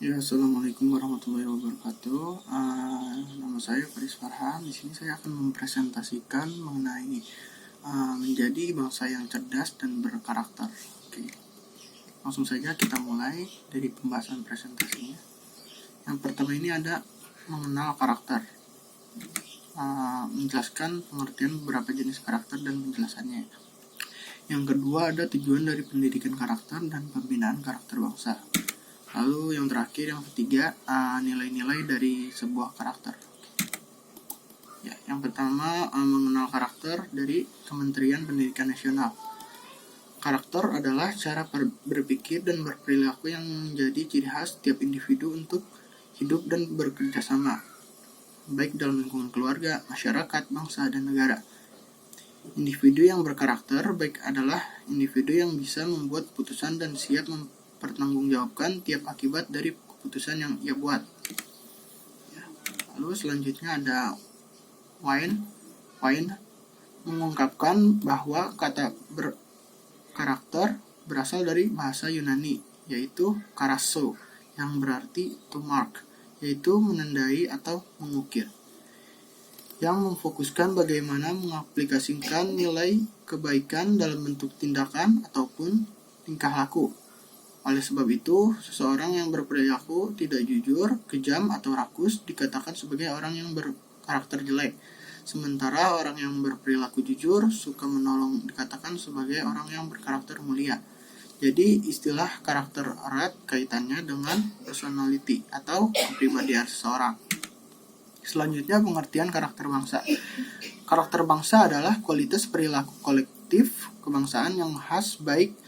Ya, assalamualaikum warahmatullahi wabarakatuh. Nama saya Faris Farhan. Di sini saya akan mempresentasikan mengenai menjadi bangsa yang cerdas dan berkarakter. Oke, langsung saja kita mulai dari pembahasan presentasinya. Yang pertama ini ada mengenal karakter. Menjelaskan pengertian beberapa jenis karakter dan penjelasannya. Yang kedua ada tujuan dari pendidikan karakter dan pembinaan karakter bangsa. Lalu yang terakhir, yang ketiga, nilai-nilai dari sebuah karakter. Ya, yang pertama, mengenal karakter dari Kementerian Pendidikan Nasional. Karakter adalah cara berpikir dan berperilaku yang menjadi ciri khas setiap individu untuk hidup dan bekerja sama, baik dalam lingkungan keluarga, masyarakat, bangsa, dan negara. Individu yang berkarakter baik adalah individu yang bisa membuat putusan dan siap mempertanggungjawabkan tiap akibat dari keputusan yang ia buat. Lalu selanjutnya ada Wayne mengungkapkan bahwa kata berkarakter berasal dari bahasa Yunani, yaitu karasso, yang berarti to mark, yaitu menandai atau mengukir, yang memfokuskan bagaimana mengaplikasikan nilai kebaikan dalam bentuk tindakan ataupun tingkah laku. Oleh sebab itu, seseorang yang berperilaku tidak jujur, kejam, atau rakus dikatakan sebagai orang yang berkarakter jelek. Sementara orang yang berperilaku jujur, suka menolong dikatakan sebagai orang yang berkarakter mulia. Jadi istilah karakter erat kaitannya dengan personality atau kepribadian seseorang. Selanjutnya pengertian karakter bangsa. Karakter bangsa adalah kualitas perilaku kolektif kebangsaan yang khas baik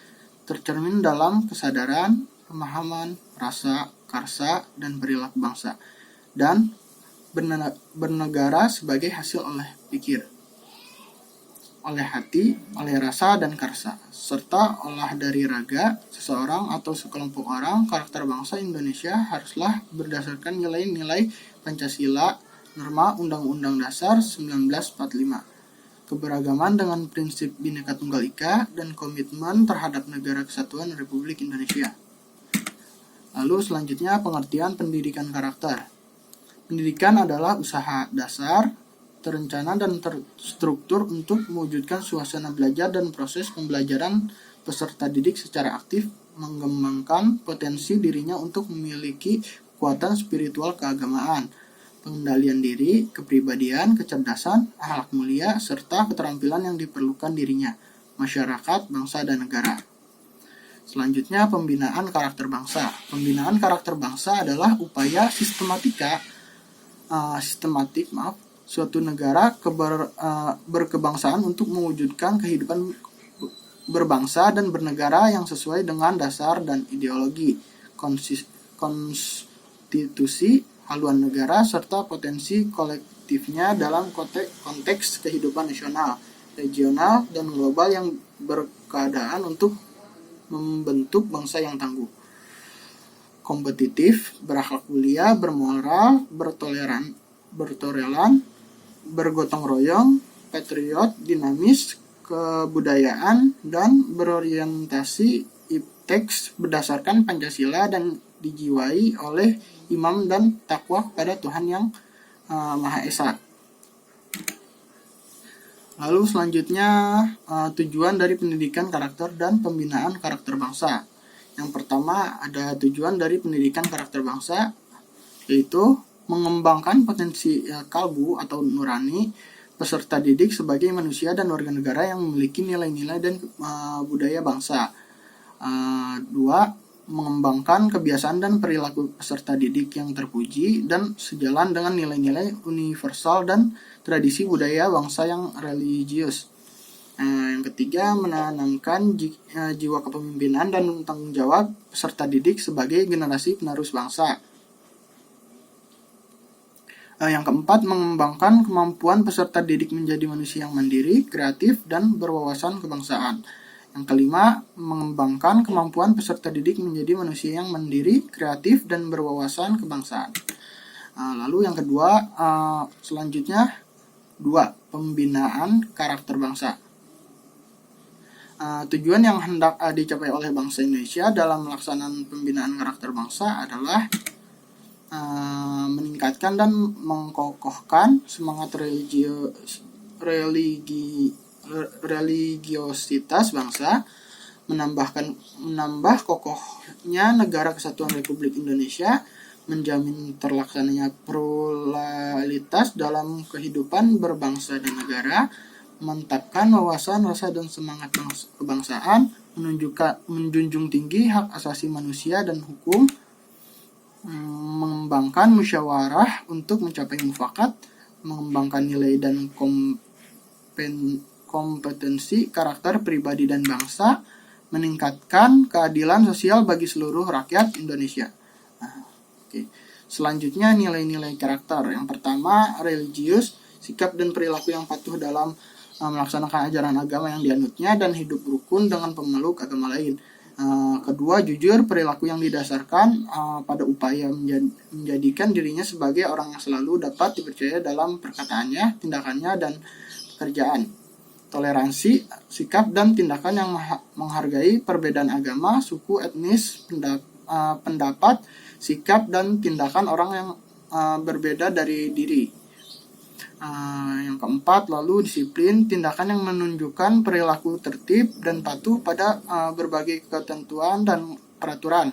tercermin dalam kesadaran, pemahaman, rasa, karsa, dan perilaku bangsa, dan bernegara sebagai hasil oleh pikir, oleh hati, oleh rasa, dan karsa, serta olah dari raga seseorang atau sekelompok orang. Karakter bangsa Indonesia haruslah berdasarkan nilai-nilai Pancasila, norma Undang-Undang Dasar 1945, keberagaman dengan prinsip Bhinneka Tunggal Ika, dan komitmen terhadap Negara Kesatuan Republik Indonesia. Lalu selanjutnya pengertian pendidikan karakter. Pendidikan adalah usaha dasar, terencana dan terstruktur untuk mewujudkan suasana belajar dan proses pembelajaran peserta didik secara aktif mengembangkan potensi dirinya untuk memiliki kekuatan spiritual keagamaan, pengendalian diri, kepribadian, kecerdasan, akhlak mulia, serta keterampilan yang diperlukan dirinya, masyarakat, bangsa, dan negara. Selanjutnya, pembinaan karakter bangsa. Pembinaan karakter bangsa adalah upaya sistematik suatu negara berkebangsaan untuk mewujudkan kehidupan berbangsa dan bernegara yang sesuai dengan dasar dan ideologi, konstitusi, haluan negara, serta potensi kolektifnya dalam konteks kehidupan nasional, regional, dan global yang berkeadaan untuk membentuk bangsa yang tangguh, kompetitif, berakhlak mulia, bermoral, bertoleran, bergotong royong, patriot, dinamis, kebudayaan, dan berorientasi ipteks berdasarkan Pancasila dan dijiwai oleh imam dan takwa kepada Tuhan yang Maha Esa. Lalu selanjutnya tujuan dari pendidikan karakter dan pembinaan karakter bangsa. Yang pertama ada tujuan dari pendidikan karakter bangsa, yaitu mengembangkan potensi kalbu atau nurani peserta didik sebagai manusia dan warga negara yang memiliki nilai-nilai dan budaya bangsa. 2. Mengembangkan kebiasaan dan perilaku peserta didik yang terpuji dan sejalan dengan nilai-nilai universal dan tradisi budaya bangsa yang religius. Yang ketiga, menanamkan jiwa kepemimpinan dan tanggung jawab peserta didik sebagai generasi penerus bangsa. Yang keempat, mengembangkan kemampuan peserta didik menjadi manusia yang mandiri, kreatif, dan berwawasan kebangsaan. Yang kelima, mengembangkan kemampuan peserta didik menjadi manusia yang mandiri, kreatif, dan berwawasan kebangsaan. Lalu yang kedua, selanjutnya 2. Pembinaan karakter bangsa. Tujuan yang hendak dicapai oleh bangsa Indonesia dalam melaksanakan pembinaan karakter bangsa adalah meningkatkan dan mengkokohkan semangat religiositas bangsa, menambah kokohnya negara kesatuan Republik Indonesia, menjamin terlaksananya pluralitas dalam kehidupan berbangsa dan negara, memantapkan wawasan, rasa dan semangat kebangsaan, menjunjung tinggi hak asasi manusia dan hukum, mengembangkan musyawarah untuk mencapai mufakat, mengembangkan nilai dan kompetensi karakter pribadi dan bangsa, meningkatkan keadilan sosial bagi seluruh rakyat Indonesia. Selanjutnya nilai-nilai karakter. Yang pertama, religius, sikap dan perilaku yang patuh dalam melaksanakan ajaran agama yang dianutnya dan hidup rukun dengan pemeluk agama lain. Kedua, jujur, perilaku yang didasarkan pada upaya menjadikan dirinya sebagai orang yang selalu dapat dipercaya dalam perkataannya, tindakannya, dan pekerjaan. Toleransi, sikap dan tindakan yang menghargai perbedaan agama, suku, etnis, pendapat, sikap dan tindakan orang yang berbeda dari diri. Yang keempat, lalu disiplin, tindakan yang menunjukkan perilaku tertib dan patuh pada berbagai ketentuan dan peraturan.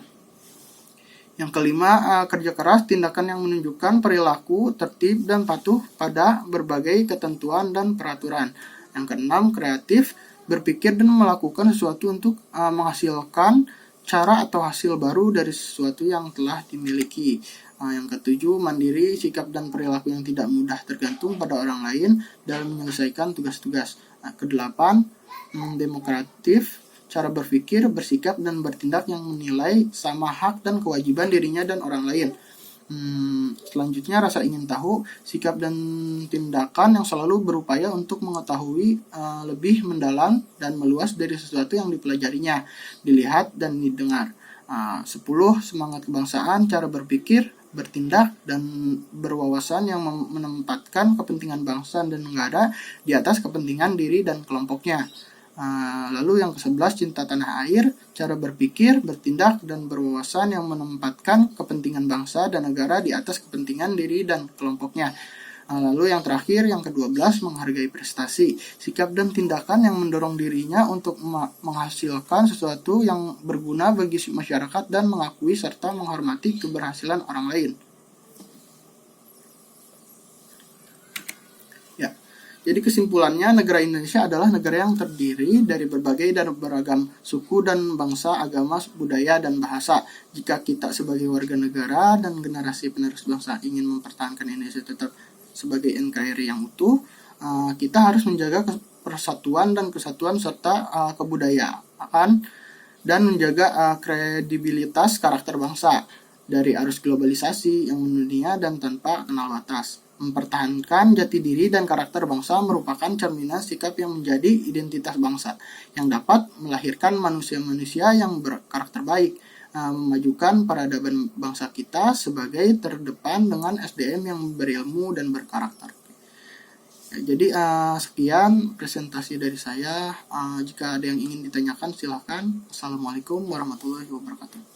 Yang kelima, kerja keras, tindakan yang menunjukkan perilaku tertib dan patuh pada berbagai ketentuan dan peraturan. Yang keenam, kreatif, berpikir dan melakukan sesuatu untuk menghasilkan cara atau hasil baru dari sesuatu yang telah dimiliki. Yang ketujuh, mandiri, sikap dan perilaku yang tidak mudah tergantung pada orang lain dalam menyelesaikan tugas-tugas. Kedelapan, demokratif, cara berpikir, bersikap, dan bertindak yang menilai sama hak dan kewajiban dirinya dan orang lain. Selanjutnya, rasa ingin tahu, sikap dan tindakan yang selalu berupaya untuk mengetahui lebih mendalam dan meluas dari sesuatu yang dipelajarinya, dilihat, dan didengar. 10. Semangat kebangsaan, cara berpikir, bertindak, dan berwawasan yang menempatkan kepentingan bangsa dan negara di atas kepentingan diri dan kelompoknya. Lalu yang ke-11, cinta tanah air, cara berpikir, bertindak, dan berwawasan yang menempatkan kepentingan bangsa dan negara di atas kepentingan diri dan kelompoknya. Lalu yang terakhir, yang ke-12, menghargai prestasi, sikap dan tindakan yang mendorong dirinya untuk menghasilkan sesuatu yang berguna bagi masyarakat dan mengakui serta menghormati keberhasilan orang lain. Jadi kesimpulannya, negara Indonesia adalah negara yang terdiri dari berbagai dan beragam suku dan bangsa, agama, budaya, dan bahasa. Jika kita sebagai warga negara dan generasi penerus bangsa ingin mempertahankan Indonesia tetap sebagai NKRI yang utuh, kita harus menjaga persatuan dan kesatuan serta kebudayaan dan menjaga kredibilitas karakter bangsa dari arus globalisasi yang mendunia dan tanpa kenal batas. Mempertahankan jati diri dan karakter bangsa merupakan cerminan sikap yang menjadi identitas bangsa, yang dapat melahirkan manusia-manusia yang berkarakter baik, memajukan peradaban bangsa kita sebagai terdepan dengan SDM yang berilmu dan berkarakter. Jadi sekian presentasi dari saya. Jika ada yang ingin ditanyakan silahkan. Assalamualaikum warahmatullahi wabarakatuh.